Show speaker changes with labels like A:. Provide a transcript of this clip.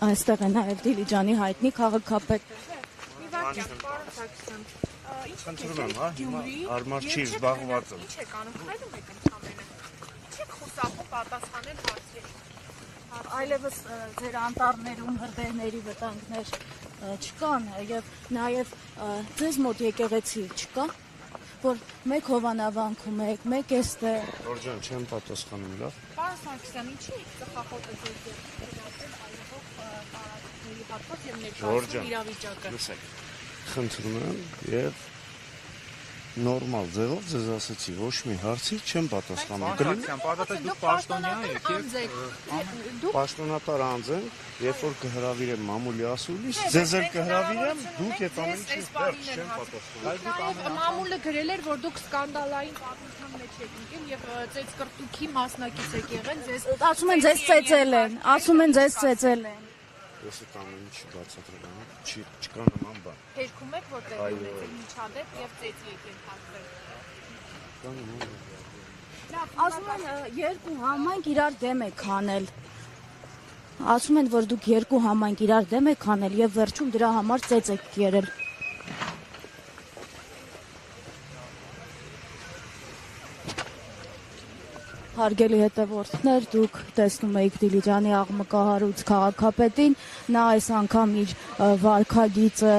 A: այստեղ է նաև Դիլիջանի հայտնի քաղաքապետ։
B: Խնդրում եմ, հա, հիմա հարմար չի զբաղված եմ։
C: Ինչ եք անում, քայլում եք ընդամենը։ Ինչ եք խուսափում պատասխանել հարցերին։
A: Այլևս ձեր անտառներում հրդեհների վտանգներ չկան եւ նաեւ ձեզ մոտ եկեղեցի չկա, որ մեկ հովանավանքում եք, մեկ էստեղ։
B: Օրջան, չեմ պատասխանում, լավ։
C: Պարոն Սարգսյան, ինչի եք ծխախոտը ձեր ձեռքերում այլվող տարածքների հատված եւ ներկայացնում իրավիճակը։
B: Լսեք, խնդրում եմ եւ նորմալ ձևով ձեզ ասեցի, ոչ մի հարցի չեմ պատասխանում։
C: Դուք պաշտոնյա եք, դուք
B: Պաշտոնատար անձ եմ, երբ որ կհրավիրեմ մամուլի ասուլիս, ձեզ էլ կհրավիրեմ, դուք այդ ամեն ինչի վերջ չեմ պատասխանում։
C: Մամուլը գրել էր, որ դուք սկանդալային պատմության մեջ եք ընկել եւ ծեծկրտուքի մասնակից եք եղել, ձեզ
A: Ասում են ձեզ ծեծել են, ասում են ձեզ ծեծել են։
B: Ես այդ ամեն ինչի բացատրել եմ, չկա նման բան։
C: հերքում եք, որտեղ ունեցել միջադեպ եւ ծեծի եք ենթարկվել։
B: Կա նման բան։
A: Ասում են երկու համայնք իրար դեմ եք հանել։ Ասում են, որ դուք երկու համայնք իրար դեմ եք հանել եւ վերջում դրա համար ծեծ եք կերել։ Հարգելի հետևորդներ, դուք տեսնում եք Դիլիջանի աղմկահարույց քաղաքապետին, նա այս անգամ իր վարքագիծը